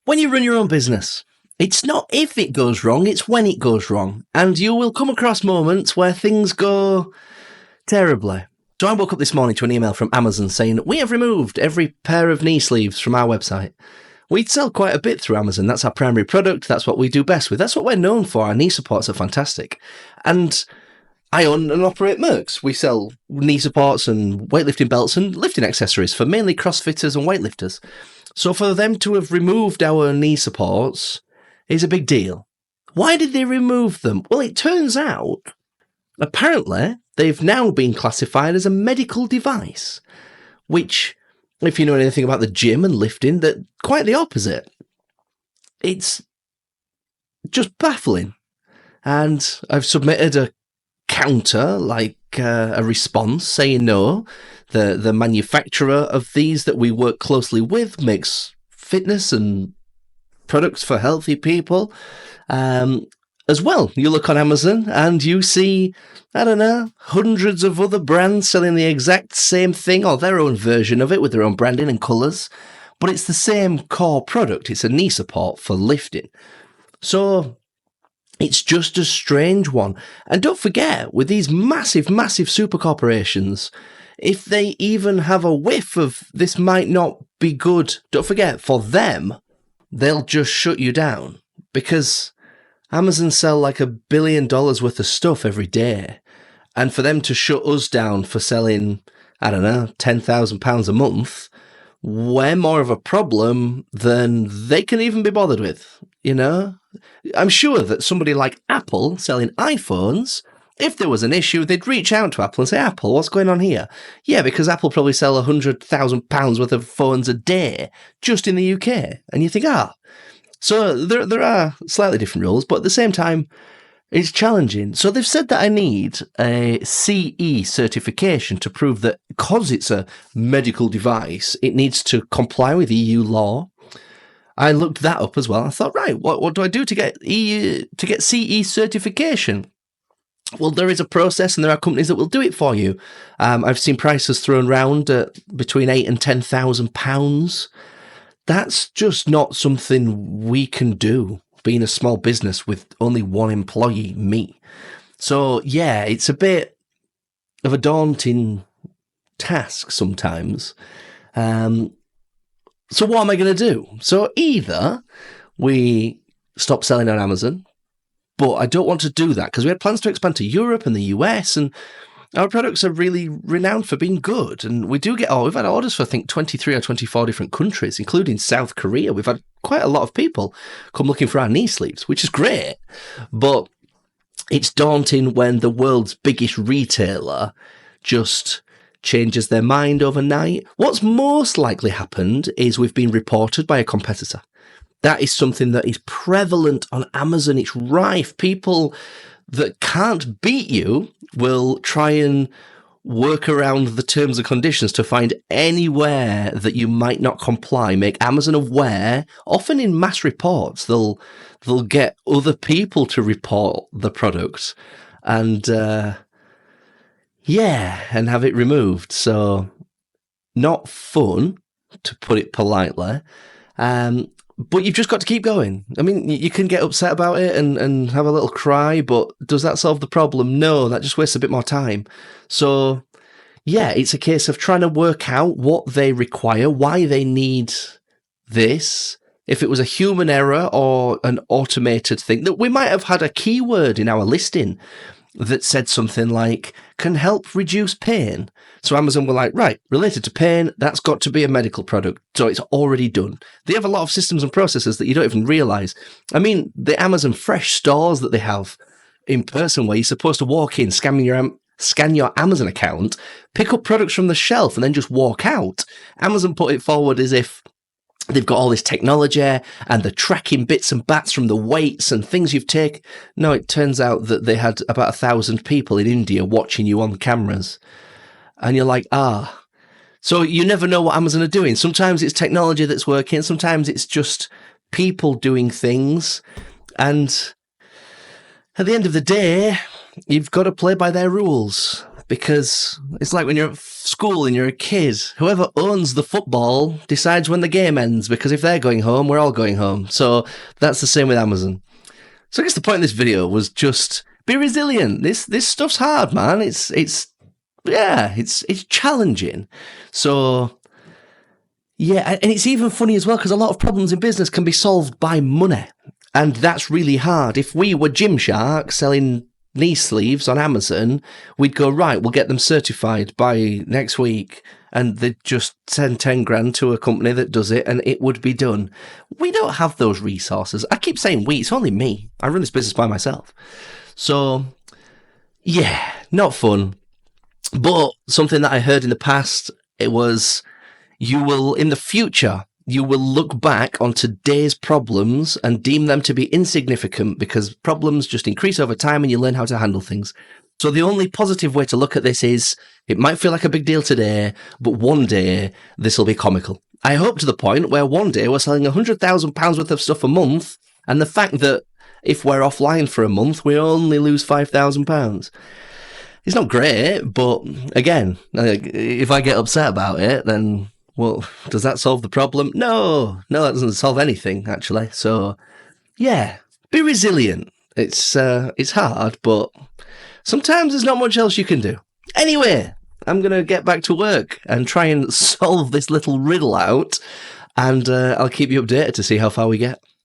When you run your own business, it's not if it goes wrong, it's when it goes wrong. And you will come across moments where things go terribly. So I woke up this morning to an email from Amazon saying, we have removed every pair of knee sleeves from our website. We sell quite a bit through Amazon. That's our primary product. That's what we do best with. That's what we're known for. Our knee supports are fantastic. And I own and operate Mercs. We sell knee supports and weightlifting belts and lifting accessories for mainly CrossFitters and weightlifters. So for them to have removed our knee supports is a big deal. Why did they remove them? Well, it turns out, apparently, they've now been classified as a medical device, which, if you know anything about the gym and lifting, that quite the opposite. It's just baffling. And I've submitted a counter, like a response saying no. The manufacturer of these that we work closely with makes fitness and products for healthy people. As well, you look on Amazon and you see, I don't know, hundreds of other brands selling the exact same thing or their own version of it with their own branding and colours. But it's the same core product. It's a knee support for lifting. So it's just a strange one. And don't forget, with these massive, massive super corporations, if they even have a whiff of this might not be good, don't forget, for them, they'll just shut you down. Because Amazon sell like $1 billion worth of stuff every day. And for them to shut us down for selling, I don't know, £10,000 a month, we're more of a problem than they can even be bothered with, you know? I'm sure that somebody like Apple selling iPhones, if there was an issue, they'd reach out to Apple and say, Apple, what's going on here? Yeah, because Apple probably sell £100,000 worth of phones a day just in the UK. And you think, So there are slightly different rules, but at the same time, it's challenging. So they've said that I need a CE certification to prove that because it's a medical device, it needs to comply with EU law. I looked that up as well. I thought, right, what do I do to get CE certification? Well, there is a process and there are companies that will do it for you. I've seen prices thrown around at between £8,000 and £10,000. That's just not something we can do, being a small business with only one employee, me. So, yeah, it's a bit of a daunting task sometimes. So what am I going to do? So either we stop selling on Amazon, but I don't want to do that because we had plans to expand to Europe and the US, and our products are really renowned for being good. And we do get, we've had orders for, I think, 23 or 24 different countries, including South Korea. We've had quite a lot of people come looking for our knee sleeves, which is great. But it's daunting when the world's biggest retailer just changes their mind overnight. What's most likely happened is we've been reported by a competitor. That is something that is prevalent on Amazon. It's rife. People that can't beat you will try and work around the terms and conditions to find anywhere that you might not comply, make Amazon aware. Often in mass reports, they'll get other people to report the product and and have it removed. So not fun, to put it politely. But you've just got to keep going. I mean, you can get upset about it and have a little cry, but does that solve the problem? No, that just wastes a bit more time. So, yeah, it's a case of trying to work out what they require, why they need this. If it was a human error or an automated thing, that we might have had a keyword in our listing that said something like, can help reduce pain. So Amazon were like, right, related to pain, that's got to be a medical product. So it's already done. They have a lot of systems and processes that you don't even realize. I mean, the Amazon Fresh stores that they have in person where you're supposed to walk in, scan your Amazon account, pick up products from the shelf and then just walk out. Amazon put it forward as if they've got all this technology and they're tracking bits and bats from the weights and things you've taken. No, it turns out that they had about 1,000 people in India watching you on the cameras. And you're like, So you never know what Amazon are doing. Sometimes it's technology that's working. Sometimes it's just people doing things. And at the end of the day, you've got to play by their rules. because it's like when you're at school and you're a kid. Whoever owns the football decides when the game ends, because if they're going home, we're all going home. So that's the same with Amazon. So I guess the point of this video was just be resilient. This stuff's hard, man. It's challenging. So yeah, and it's even funny as well, because a lot of problems in business can be solved by money. And that's really hard. If we were Gymshark selling knee sleeves on Amazon, we'd go, right, we'll get them certified by next week. And they'd just send 10 grand to a company that does it, and it would be done. We don't have those resources. I keep saying we, it's only me. I run this business by myself. So, yeah, not fun. But something that I heard in the past, it was, in the future, you will look back on today's problems and deem them to be insignificant, because problems just increase over time and you learn how to handle things. So the only positive way to look at this is, it might feel like a big deal today, but one day this will be comical. I hope to the point where one day we're selling £100,000 worth of stuff a month, and the fact that if we're offline for a month, we only lose £5,000. It's not great, but again, if I get upset about it, then, well, does that solve the problem? No, that doesn't solve anything, actually. So, yeah, be resilient. It's hard, but sometimes there's not much else you can do. Anyway, I'm going to get back to work and try and solve this little riddle out, and I'll keep you updated to see how far we get.